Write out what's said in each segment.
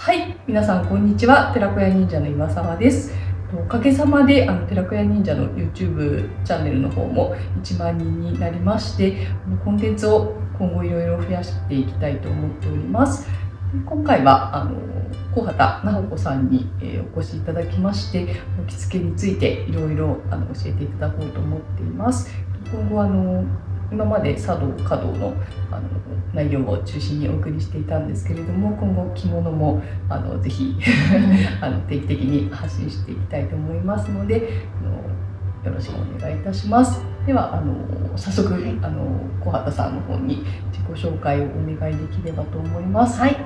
はい、皆さんこんにちは。寺子屋忍者の岩沢です。おかげさまで寺子屋忍者の YouTube チャンネルの方も1万人になりまして、コンテンツを今後いろいろ増やしていきたいと思っております。今回は小畑直子さんにお越しいただきまして、着付けについていろいろ教えていただこうと思っています。今後今まで茶道華道の内容を中心にお送りしていたんですけれども、今後着物もぜひ定期的に発信していきたいと思いますので、よろしくお願いいたします。では早速小畑さんの方に自己紹介をお願いできればと思います。はい、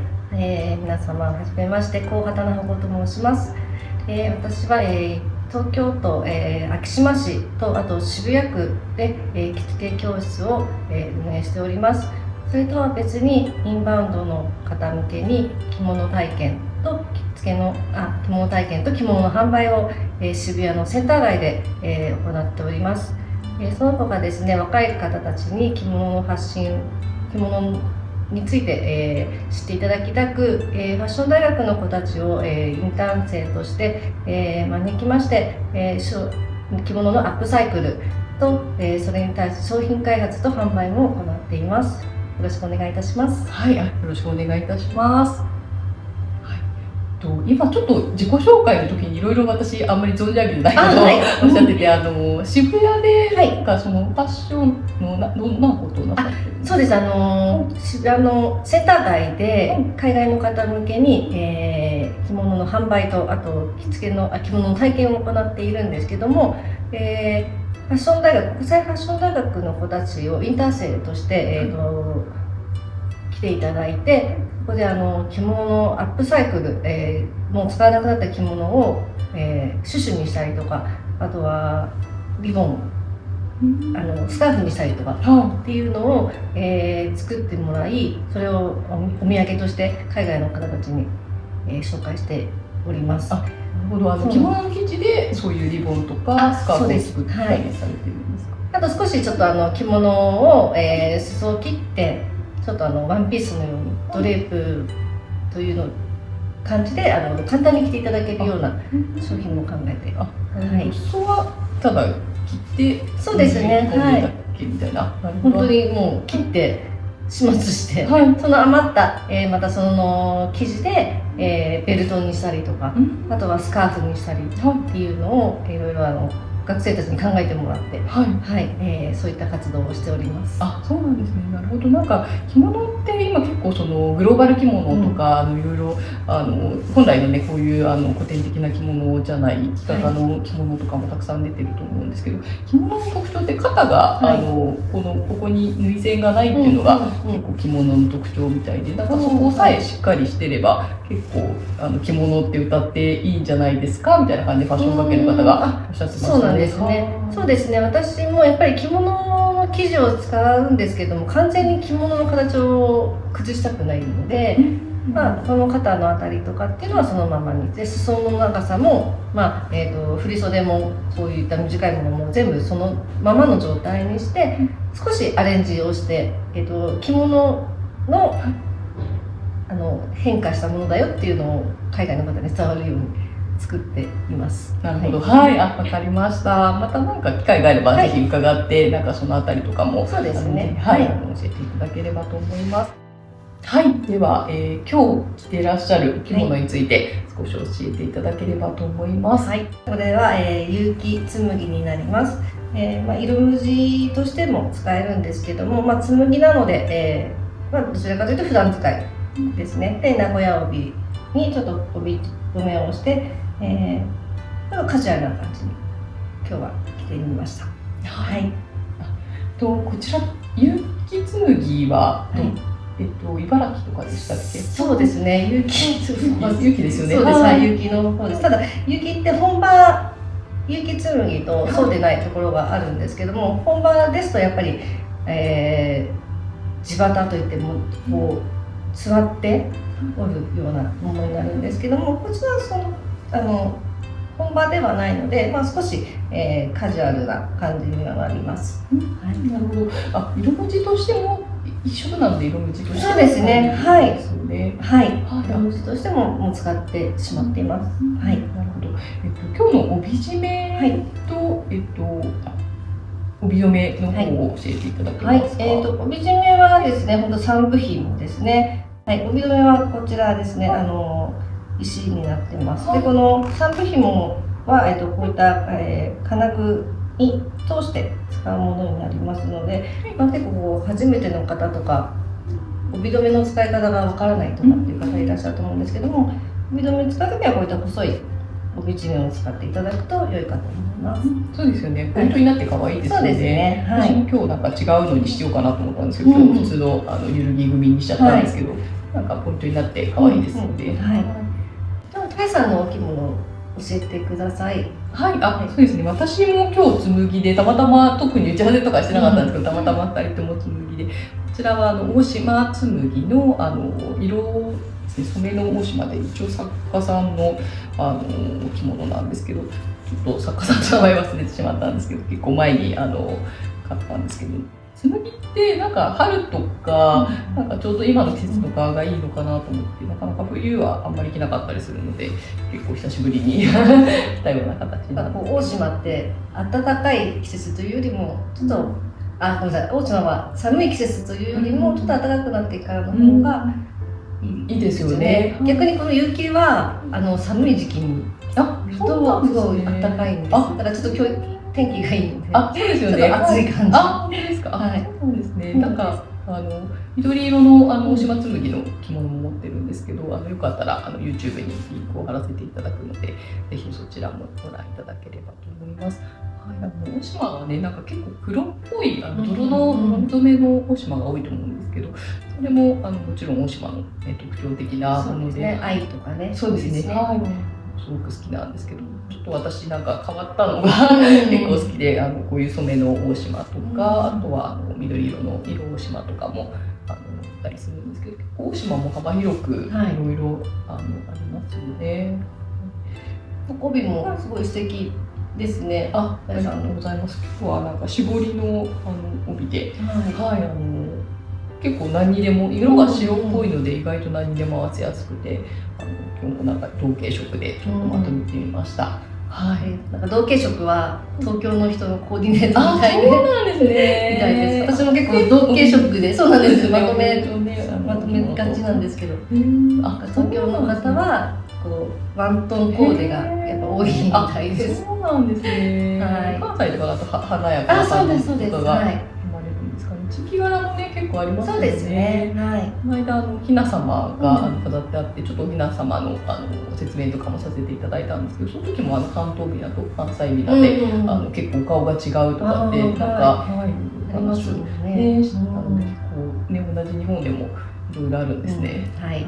皆様はじめまして、小畑直子と申します。私は、東京都、昭島市とあと渋谷区で、着付け教室を、運営しております。それとは別にインバウンドの方向けに着物体験と着物体験と着物の販売を、渋谷のセンター街で、行っております。その他ですね、若い方たちに着物の発信、着物について、知っていただきたく、ファッション大学の子たちを、インターン生として、招きまして、着物のアップサイクルと、それに対して商品開発と販売も行っています。よろしくお願いいたします。はい、よろしくお願いいたします。今ちょっと自己紹介の時にいろいろ私あんまり存じ上げてないことをおっしゃってて、渋谷でなんかそのファッションのどんなことをなさってるんですか？そうです、渋谷のセンター街で海外の方向けに、着物の販売とあと着物の体験を行っているんですけども、ファッション大学、国際ファッション大学の子たちをインターン生として、来ていただいて、ここで着物のアップサイクル、もう使わなくなった着物を、シュシュにしたりとか、あとはリボン、スカーフにしたりとかっていうのを、作ってもらい、それをお土産として海外の方たちに、紹介しております。なるほど。着物の生地でそういうリボンとかスカーフを作ったりされてるんですか？あと少しちょっと着物を、裾を切ってちょっとワンピースのようにドレープというの感じで簡単に着ていただけるような商品も考えて、裾はただ切って、そうですね、はい、みたいな、本当にもう切って始末して、その余った、またその生地で、ベルトにしたりとか、あとはスカーフにしたりっていうのをいろいろ学生たちに考えてもらって、そういった活動をしております。あ、そうなんですね。なるほど。なんか着物って今結構そのグローバル着物とかいろいろ本来のねこういう古典的な着物じゃない着方の着物とかもたくさん出てると思うんですけど、着物の特徴って肩が、ここに縫い線がないっていうのが結構着物の特徴みたいで、なんかそこさえしっかりしてれば結構着物って歌っていいんじゃないですかみたいな感じでファッション関係の方がおっしゃってましたね。そうなんですね。そうですね。私もやっぱり着物の生地を使うんですけども、完全に着物の形を崩したくないので、この肩のあたりとかっていうのはそのままにで、裾の長さも、振り袖もそういった短いものも全部そのままの状態にして少しアレンジをして、着物の変化したものだよっていうのを海外の方に伝わるように作っています。なるほど。はい、わかりました。またなんか機会があればぜひ伺って、なんかそのあたりとかもそうですね。教えていただければと思います。はい、では、今日着ていらっしゃる着物について少し教えていただければと思います。はい、これは、結城紬になります。色無地としても使えるんですけども、紬なので、どちらかというと普段使いですね。で、名古屋帯にちょっと帯留めをして、カジュアルな感じに今日は着てみました。はい。こちら結城紬は、茨城とかでしたっけ？そうですね。結城ですよね。そうです。はい、結城の方です。ただ結城って本場結城紬とそうでないところがあるんですけども、本場ですとやっぱり、地旗といってもこう座って折るようなものになるんですけども、こちらは本場ではないので、少し、カジュアルな感じにはなります。なるほど。色文字としても一色なので色無地としてそうですねはいですよね。はいはい色文字としてももう使ってしまっています。はい。なるほど。今日の帯締めと、帯留めの方を教えていただけはい、ますか。帯締めはですね、本当3部品ですね。はい、帯留めはこちらですね、石になってます。で、この3部紐は、こういった、金具に通して使うものになりますので、結構こう初めての方とか、帯留めの使い方がわからないとかっていう方いらっしゃると思うんですけども、帯留めを使うときはこういった細い帯締めを使っていただくと良いかと思います。そうですよね。ポイントになって可愛いですよね。そうですね。はい。私も今日なんか違うのにしようかなと思ったんですけど、今日普通のゆるぎ組にしちゃったんですけど、なんかポイントになって可愛いですので。はい。ではタイさんのお着物を教えてください。はい、そうですね。私も今日紬でたまたま特に打ち合わせとかしてなかったんですけど、たまたま2人とも紬で、こちらは大島紬の色染めの大島で一応作家さんの着物なんですけど、ちょっと作家さんの名前忘れてしまったんですけど、結構前に買ったんですけど、紬ってなんか春とか、なんかちょうど今の季節とかがいいのかなと思って、なかなか冬はあんまり着なかったりするので、結構久しぶりに着たような形になって。大島って暖かい季節というよりもちょっとごめんなさい、大島は寒い季節というよりもちょっと暖かくなってからの方がいいですよね。逆にこの雪は寒い時期に着るとすごい暖かいんです。だからちょっと今日天気がいいので、そうですよね。ちょっと暑い感じ。本当ですか。はい。そうですね。なんか緑色の大島紬の着物も持ってるんですけど、よかったらYouTube にリンクを貼らせていただくので、ぜひそちらもご覧いただければと思います。はい、大島はね、なんか結構黒っぽい泥染めの大島が多いと思うんですけど、それももちろん大島の、特徴的なもので、愛とかね。そうですね。はい。すごく好きなんですけど、ちょっと私なんか変わったのが結構好きで、こういう染めの大島とか、あとは緑色の色大島とかもあったりするんですけど、大島も幅広くいろいろありますよね。帯もすごい素敵ですね。ありがとうございます。今日はなんか絞りの帯で、はい、結構何にでも色が白っぽいので意外と何にでも合わせやすくて、今日もなんか同系色でちょっとまとめてみました。はい。なんか同系色は東京の人のコーディネートみたいで、そうなんですね。みたいです。私も結構同系色で、そうなんです。まとめがちなんですけど、東京の方はこうワントーンコーデがやっぱ多いみたいです。そうなんですね。はい。関西とかだと華やかな感じとかが生まれるんですかね。地域柄もね結構ありますよね。そうですね。はい。この間ひな様が飾ってあって、ちょっとひな様の説明とかもさせていただいたんですけど、その時も関東びなと関西びなで結構顔が違うとかってなんか話をねしてたので、こうね同じ日本でもいろいろあるんですね。はい。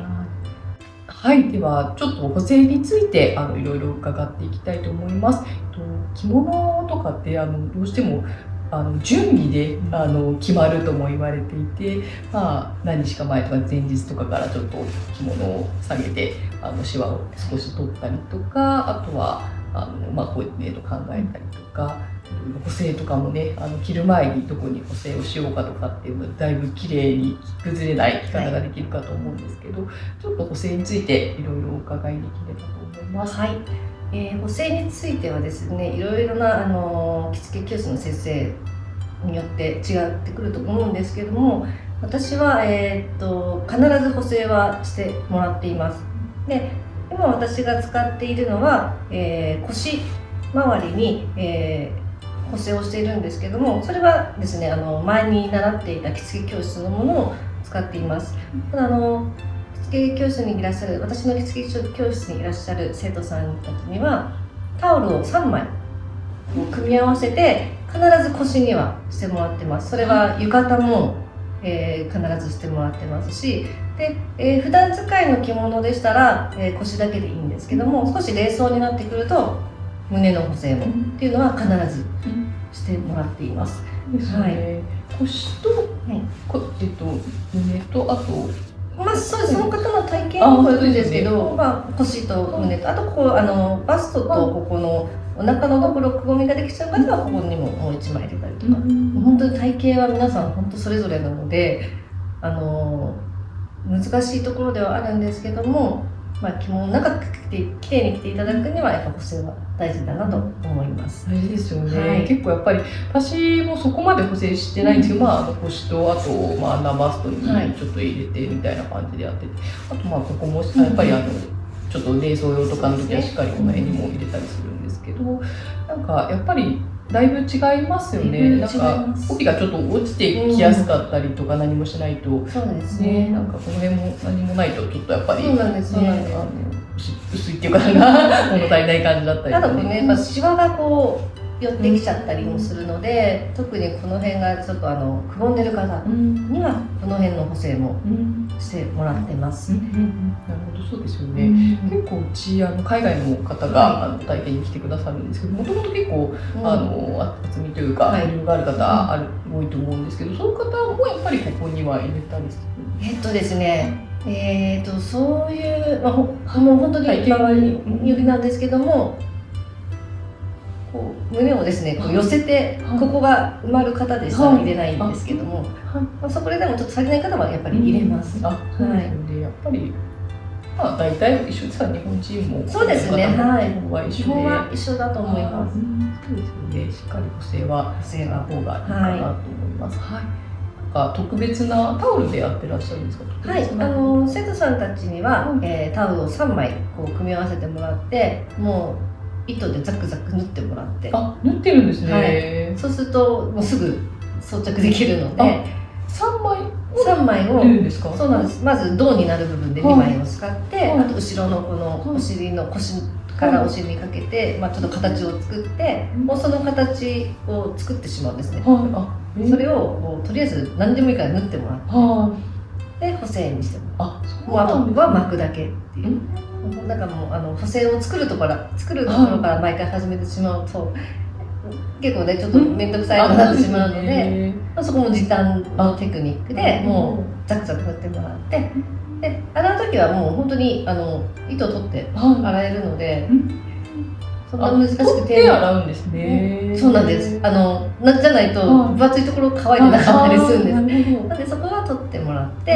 はい、ではちょっと補正についていろいろ伺っていきたいと思います。着物とかってどうしても準備で決まるとも言われていて、何日か前とか前日とかからちょっと着物を下げてシワを少し取ったりとか、あとはコーディネート考えたりとか、補正とかもね着る前にどこに補正をしようかとかっていうのだいぶ綺麗に崩れない着方ができるかと思うんですけど、ちょっと補正についていろいろお伺いできればと思います。はい。補正についてはですね、いろいろな着付け教室の先生によって違ってくると思うんですけども、私は、必ず補正はしてもらっています。で、今私が使っているのは、腰周りに、補正をしているんですけども、それはですね前に習っていた着付け教室のものを使っています。ただ着付け教室にいらっしゃる、私の着付け教室にいらっしゃる生徒さんたちにはタオルを3枚組み合わせて必ず腰にはしてもらってます。それは浴衣も、必ずしてもらってますし、で、普段使いの着物でしたら、腰だけでいいんですけども、少し礼装になってくると胸の補正もっていうのは必ずしてもらっています。はい。腰と、胸とあとそうです。その方の体型にもよるんですけど、腰と胸と、あとバストとここのお腹のところくぼみができちゃう方はここにももう1枚入れたりとか、本当に体型は皆さん本当それぞれなので、難しいところではあるんですけども、着物長くきれいに着ていただくにはやっぱ補正は大事だなと思います。大事ですよね、はい、結構やっぱり私もそこまで補正してないんですけど、腰とあとナバストにちょっと入れてみたいな感じでやってて、あとここもやっぱりちょっと冷蔵用とかの時はしっかりこの辺にも入れたりするんですけど、なんかやっぱりだいぶ違いますよね。なんか帯がちょっと落ちてきやすかったりとか、何もしないと、そうですね。なんかこの辺も何もないとちょっとやっぱりそうなんですね。薄いっていうか物足りない感じだったり。ただこれね、やっぱシワがこう寄ってきちゃったりもするので、特にこの辺がちょっとくぼんでる方にはこの辺の補正もしてもらってます。なるほど、そうですよね。結構うち海外の方が体験に来てくださるんですけど、もともと結構厚みというかボリュームがある方多いと思うんですけど、そういう方もやっぱりここには入れたりする。ですね。そういう、もう本当に場合によりなんですけども、こう胸をですねこう寄せてここが埋まる方でしたら入れないんですけども、そこでもちょっと足りない方はやっぱり入れます。そうですよね。やっぱり大体一緒ですから、日本人もそうですね。はい。基本は一緒だと思います。そうですよね。しっかり補正はした方がいいかなと思います。はい。特別なタオルでやってらっしゃるんですか？はい、生徒さんたちには、タオルを3枚こう組み合わせてもらって、もう糸でザクザク縫ってもらって、縫ってるんですね。はい、そうするともうすぐ装着できるので、3枚をそうなんです。まず胴になる部分で2枚を使って、あと後ろのこのお尻の腰からお尻にかけて、ちょっと形を作って、もうその形を作ってしまうんですね。それをもうとりあえず何でもいいから縫ってもらって、で補正にしてもらう。もうあとは巻くだけっていう。だからもう補正を作るところから毎回始めてしまうと結構ねちょっと面倒くさいになってしまうので、そこも時短のテクニックでもうザクザク塗ってもらって、で洗う時はもう本当に糸を取って洗えるので。そんな難しくて洗うんですね。そうなんです。じゃないと分厚いところ乾いてなかったりするんです。なのでそこは取ってもらって、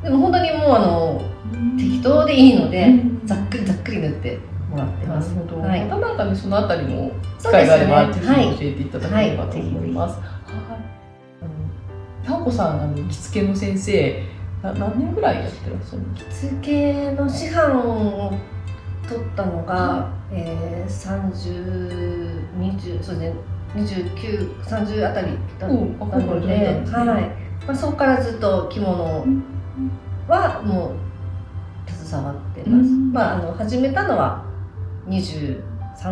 でも本当にもう適当でいいのでざっくりざっくり塗ってもらってます。なるほど。またなんかねそのあたりも機会があればぜひ教えていただければと思います。タオコさん着付けの先生何年ぐらいやってらっしゃるんですか？着付けの師範を取ったのが30、20、そうですね、29、30あたりだったので、そこからずっと着物はもう携わってます。始めたのは23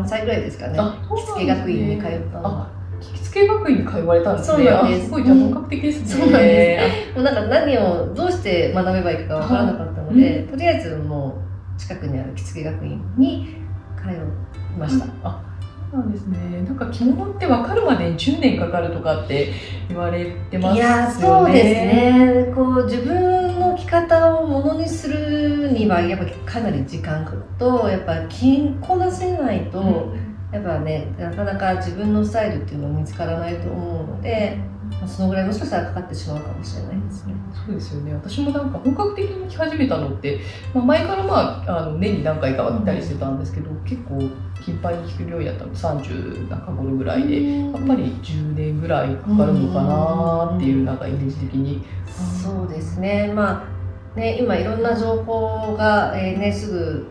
歳ぐらいですかね。着付け学院に通ったのは。着付け学院に通われたんですね。そうなんです。すごい本格的ですね。そうなんです。もうなんか何をどうして学べばいいかわからなかったので、とりあえずもう近くにある着付け学院に通いました。そうなんですね。なんか着物って分かるまでに10年かかるとかって言われてますよね。いや、そうですね。こう自分の着方をものにするにはやっぱかなり時間とやっぱ着こなせないと、やっぱねなかなか自分のスタイルっていうのは見つからないと思うので。そのぐらいもしかしたらかかってしまうかもしれないですね。そうですよね。私もなんか本格的に着始めたのって、前から年に何回かは着たりしてたんですけど、結構頻繁に着るようになったの30中頃ぐらいで、やっぱり10年ぐらいかかるのかなっていうなんかイメージ的に。そうですね。今いろんな情報がすぐ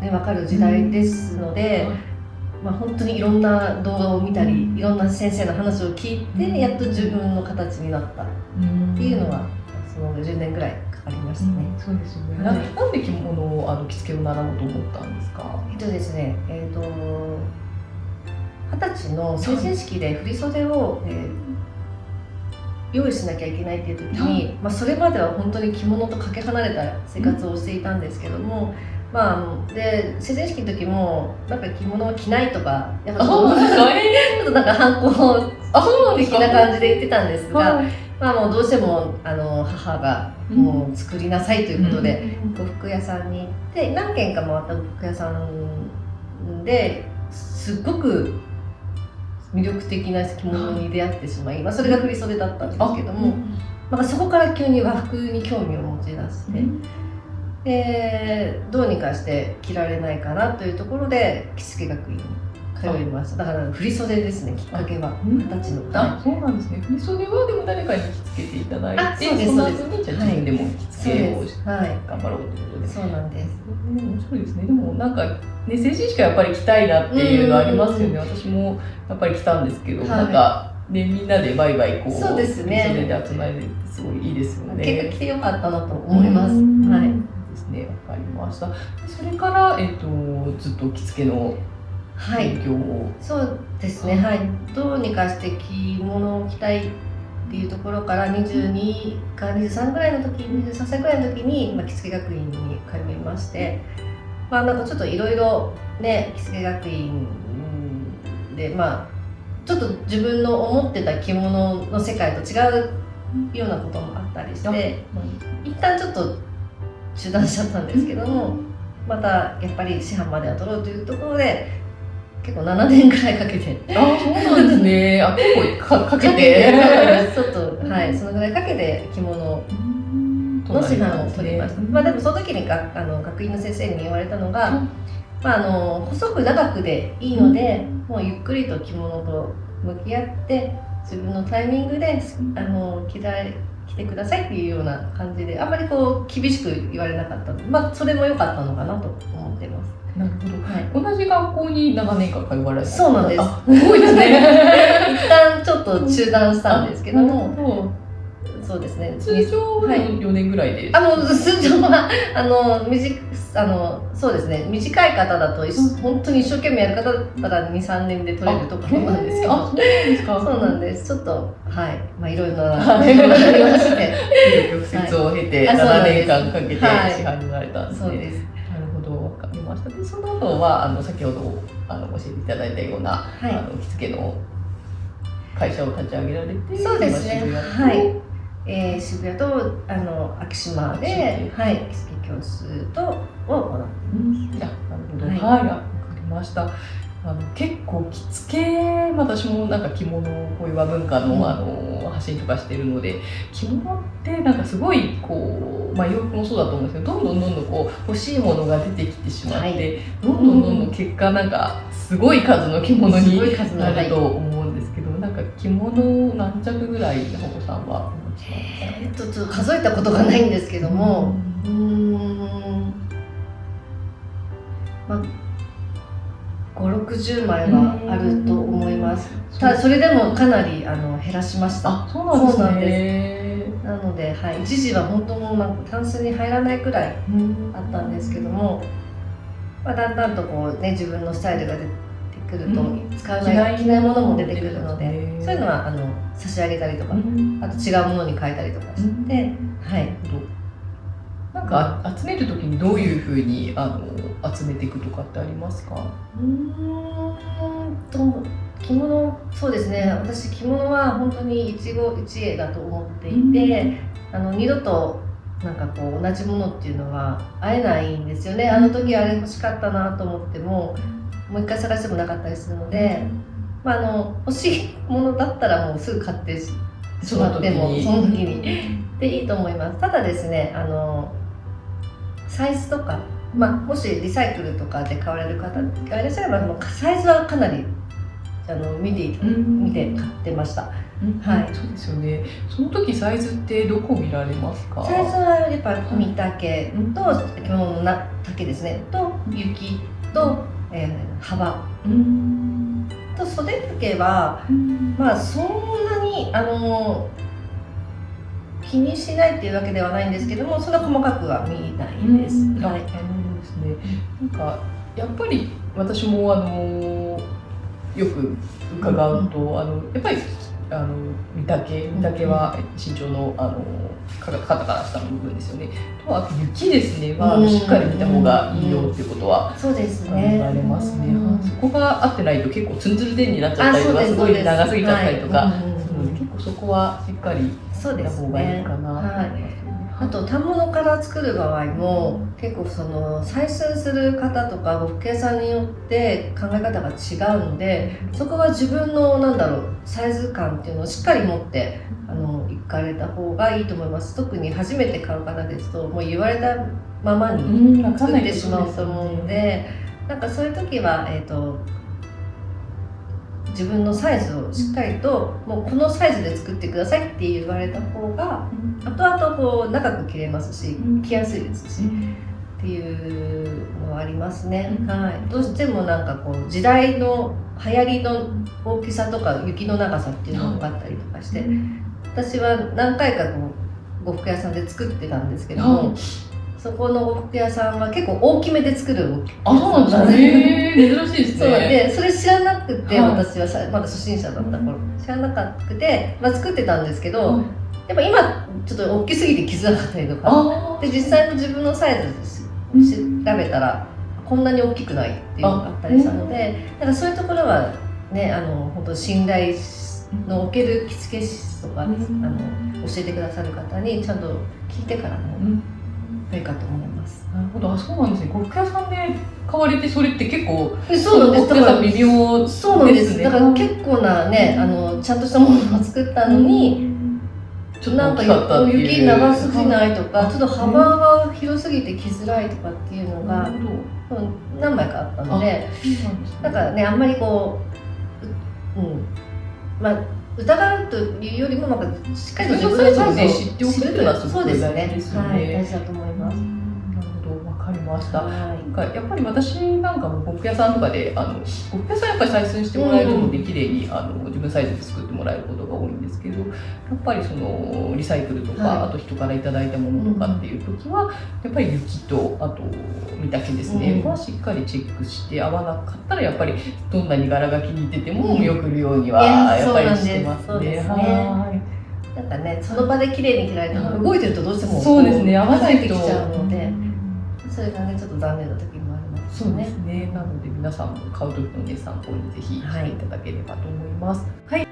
分かる時代ですので。本当にいろんな動画を見たり、いろんな先生の話を聞いてやっと自分の形になったっていうのはその10年ぐらいかかりましたね。そうですよね。なんで着物を着付けを習おうと思ったんですか？ですね、20歳の成人式で振袖を用意しなきゃいけないっていう時に、それまでは本当に着物とかけ離れた生活をしていたんですけども。で成人式の時もなんか着物を着ないとかやっぱちょっとなんか反抗的な感じで言ってたんですが、もうどうしても母がもう作りなさいということで呉服屋さんに行って何軒か回った呉服屋さんですっごく魅力的な着物に出会ってしまい、それが振袖だったんですけども。なんかそこから急に和服に興味を持ち出して、でどうにかして着られないかなというところで着付け学院に通いました。だから振袖ですね、きっかけは形の。あ、そうなんですね。振袖はでも誰かに着付けていただいて、そうですその後にじゃあ自分でも着付けをはい頑張ろうということで。そうなんです。面白いですね。でもなんかね、成人式はやっぱり着たいなっていうのありますよね。私もやっぱり着たんですけど、なんかね、みんなでバイバイこうそうですね、振袖で集まれるってすごいいいですよね。結果着てよかったなと思います。はい。ですね、わかりました。それからずっと着付けの勉強を、そうですね、はい。どうにかして着物を着たいっていうところから22か23ぐらいの時、23歳ぐらいの時に、着付け学院に通いまして、なんかちょっといろいろね、着付け学院でちょっと自分の思ってた着物の世界と違うようなこともあったりして、一旦ちょっと中断しちゃったんですけども、またやっぱり師範までは取ろうというところで結構7年ぐらいかけて、あ、そうなんですね。あ、結構かけてちょっと、はい、そのぐらいかけて着物の師範を取りました。でもその時に学院の先生に言われたのが、細く長くでいいので、もうゆっくりと着物と向き合って自分のタイミングで着てくださいっていうような感じで、あんまりこう厳しく言われなかったので、それも良かったのかなと思ってます。なるほど。同じ学校に7年間通われた。そうなんです。すごいですね。一旦ちょっと中断したんですけども、そうですね。通常は4年ぐらいで。通常はそうですね。短い方だと本当に一生懸命やる方だったら2、3年で取れるところなんですけど。そうなんです。ちょっといろいろなことがありまして、曲折を経て7年間かけて師範になられたんですね。そうです。なるほど、わかりました。で、その後は先ほど教えていただいたような着付けの会社を立ち上げられて、そうですね。はい。渋谷と昭島で、着付け教室を行っています。なるほど、はい、わかりました。結構着付け、私もなんか着物こういう和文化の発信とかしてるので、着物ってなんかすごいこう、洋服もそうだと思うんですけど、どんどんこう欲しいものが出てきてしまって、どんどん結果なんかすごい数の着物になると思うんですけど、なんか着物何着ぐらい保護さんは？ちょっと数えたことがないんですけども、5、60枚はあると思います。ただそれでもかなり減らしました。そうなんですね。なので、一時は本当もなんかタンスに入らないくらいあったんですけども、だんだんとこうね、自分のスタイルが出てくると、使わない着ないものも出てくるので、そういうのは差し上げたりとか、あと違うものに変えたりとかして、なんか集めるときにどういうふうに集めていくとかってありますか？着物、そうですね。私着物は本当に一期一会だと思っていて、二度となんかこう同じものっていうのは会えないんですよね。あの時あれ欲しかったなと思っても、もう一回探してもなかったりするので、欲しいものだったらもうすぐ買ってしまってもその時にでいいと思います。ただですね、サイズとか、もしリサイクルとかで買われる方がいらっしゃれば、サイズはかなり見て買ってました。そうですよね。その時サイズってどこ見られますか？サイズはやっぱ身丈と着物の丈ですね、と雪と幅と袖丈はそんなに気にしないっていうわけではないんですけども、そんな細かくは見ないです。はい、ですね。なんかやっぱり私もよく伺うと、やっぱり身丈は身長の肩から下の部分ですよね。とあと雪ですねはしっかり見た方がいいよっていうことはそうですね。言われますね。そこが合ってないと結構ツンツルテンになっちゃったりとか、すごい長すぎちゃったりとか、結構そこはしっかり見た方がいいかなと思いますよね。あと反物から作る場合も結構その採寸する方とか呉服屋さんによって考え方が違うので、そこは自分のサイズ感っていうのをしっかり持って行かれた方がいいと思います。特に初めて買う方ですともう言われたままに作ってしまうと思うので、なんかそういう時は、自分のサイズをしっかりともうこのサイズで作ってくださいって言われた方が後々こう長く着れますし着やすいですしっていうのはありますね。はい、どうしてもなんかこう時代の流行りの大きさとか雪の長さっていうのがあったりとかして、私は何回かこう呉服屋さんで作ってたんですけども、そこの呉服屋さんは結構大きめで作るあ、そうなんですね。珍しいですね。そうで、それ知らなくて、はい私はまだ初心者だった頃、知らなくて、作ってたんですけど、やっぱ今ちょっと大きすぎて着づらかったりとかで、実際の自分のサイズ調べたらこんなに大きくないっていうのがあったりしたので、だからそういうところはね、本当信頼のおける着付け師とか、教えてくださる方にちゃんと聞いてからもいいかと思います。なるほど、あ、そうなんですね。呉服屋さんで買われてそれって結構そうなんです。だから微妙ですね。そうなんです。だから結構なね、ちゃんとしたものを作ったのに、なんか雪長すぎないとか、ちょっと幅が広すぎて着づらいとかっていうのが何枚かあったので、なんかね、あんまりこう、疑うというよりも、なんかしっかりと自分のサイズを知っておくというのはすごく大事ですよね。はい、大事だと思います。なるほど、わかりました。なんかやっぱり私なんかも呉服屋さんとかで呉服屋さんやっぱり採寸してもらえるので綺麗に自分サイズで作ってもらえることが多いんですけど、やっぱりそのリサイクルとか、あと人からいただいたものとかっていう時はやっぱり雪とあと身丈ですね、はしっかりチェックして、合わなかったらやっぱりどんなに柄が気に入ってても見送るようにはやっぱりしてますね。なんかね、その場で綺麗に着られたら動いてるとどうしてもそうですね、合わないときちゃうので、それがねちょっと残念な時もありますね。そうですね。なので皆さんも買う時のね参考にぜひしていただければと思います。はい。